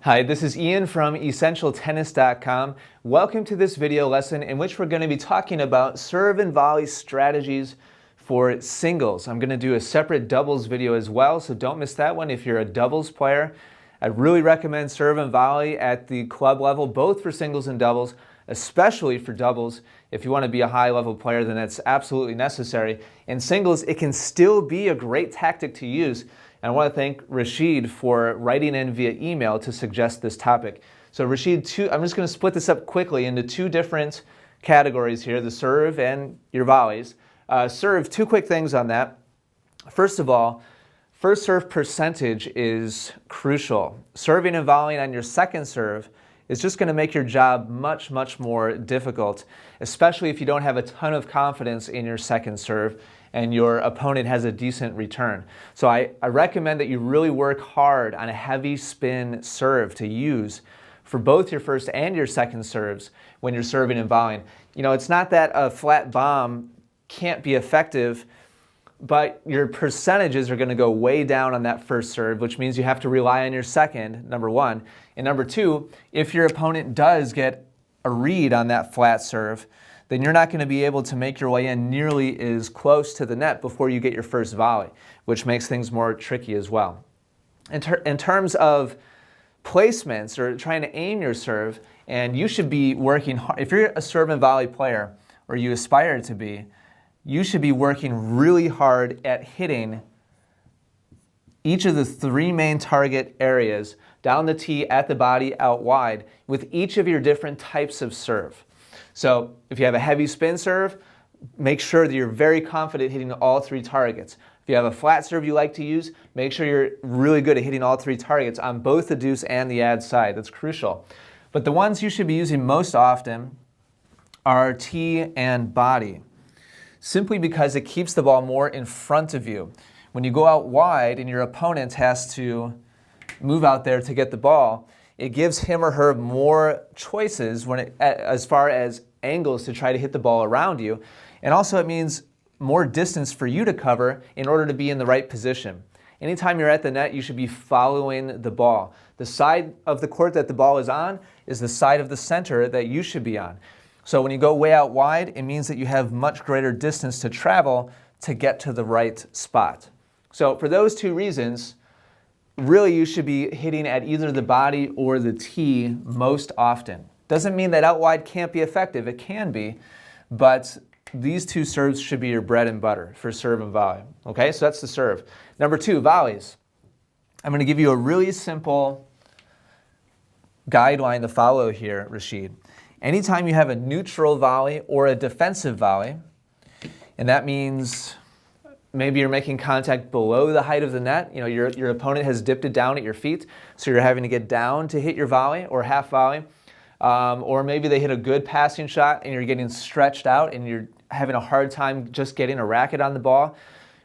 Hi, this is Ian from EssentialTennis.com. Welcome to this video lesson in which we're going to be talking about serve and volley strategies for singles. I'm going to do a separate doubles video as well, so don't miss that one if you're a doubles player. I really recommend serve and volley at the club level, both for singles and doubles, especially for doubles. If you want to be a high-level player, then that's absolutely necessary. In singles, it can still be a great tactic to use. And I want to thank Rashid for writing in via email to suggest this topic. So Rashid, I'm just going to split this up quickly into two different categories here, the serve and your volleys. Serve, two quick things on that. First of all, first serve percentage is crucial. Serving and volleying on your second serve is just going to make your job much, much more difficult, especially if you don't have a ton of confidence in your second serve and your opponent has a decent return. So I recommend that you really work hard on a heavy spin serve to use for both your first and your second serves when you're serving and volleying. You know, it's not that a flat bomb can't be effective, but your percentages are going to go way down on that first serve, which means you have to rely on your second, number one. And number two, if your opponent does get a read on that flat serve, then you're not going to be able to make your way in nearly as close to the net before you get your first volley, which makes things more tricky as well. In terms of placements or trying to aim your serve, and you should be working hard. If you're a serve and volley player, or you aspire to be, you should be working really hard at hitting each of the three main target areas, down the tee, at the body, out wide, with each of your different types of serve. So if you have a heavy spin serve, make sure that you're very confident hitting all three targets. If you have a flat serve you like to use, make sure you're really good at hitting all three targets on both the deuce and the ad side. That's crucial. But the ones you should be using most often are tee and body, simply because it keeps the ball more in front of you. When you go out wide and your opponent has to move out there to get the ball, it gives him or her more choices as far as angles to try to hit the ball around you. And also it means more distance for you to cover in order to be in the right position. Anytime you're at the net, you should be following the ball. The side of the court that the ball is on is the side of the center that you should be on. So when you go way out wide, it means that you have much greater distance to travel to get to the right spot. So for those two reasons, really you should be hitting at either the body or the tee most often. Doesn't mean that out wide can't be effective. It can be, but these two serves should be your bread and butter for serve and volley. Okay, so that's the serve. Number two, volleys. I'm going to give you a really simple guideline to follow here, Rashid. Anytime you have a neutral volley or a defensive volley, and that means maybe you're making contact below the height of the net. You know, your opponent has dipped it down at your feet, so you're having to get down to hit your volley or half volley. Or maybe they hit a good passing shot and you're getting stretched out and you're having a hard time just getting a racket on the ball.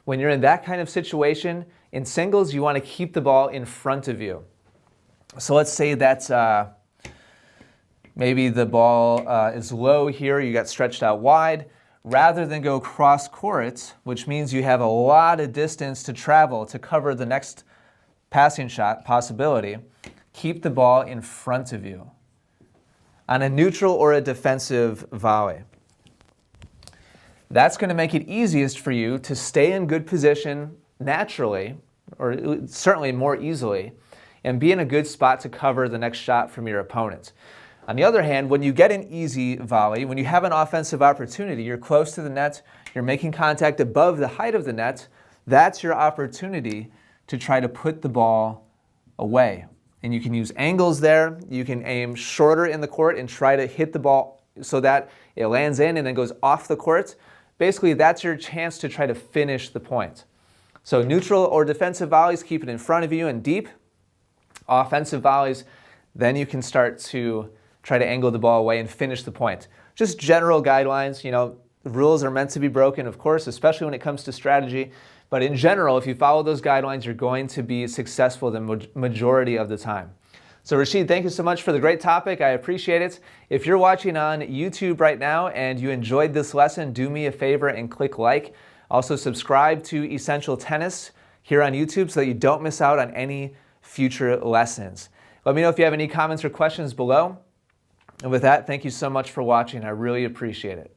When you're in that kind of situation, in singles, you want to keep the ball in front of you. So let's say that's maybe the ball is low here, you got stretched out wide. Rather than go cross court, which means you have a lot of distance to travel to cover the next passing shot possibility, keep the ball in front of you on a neutral or a defensive volley. That's going to make it easiest for you to stay in good position naturally, or certainly more easily, and be in a good spot to cover the next shot from your opponent. On the other hand, when you get an easy volley, when you have an offensive opportunity, you're close to the net, you're making contact above the height of the net, that's your opportunity to try to put the ball away. And you can use angles there, you can aim shorter in the court and try to hit the ball so that it lands in and then goes off the court. Basically, that's your chance to try to finish the point. So neutral or defensive volleys, keep it in front of you and deep. Offensive volleys, then you can start to try to angle the ball away and finish the point. Just general guidelines. You know, the rules are meant to be broken, of course, especially when it comes to strategy. But in general, if you follow those guidelines, you're going to be successful the majority of the time. So Rashid, thank you so much for the great topic. I appreciate it. If you're watching on YouTube right now and you enjoyed this lesson, do me a favor and click like. Also subscribe to Essential Tennis here on YouTube so that you don't miss out on any future lessons. Let me know if you have any comments or questions below. And with that, thank you so much for watching. I really appreciate it.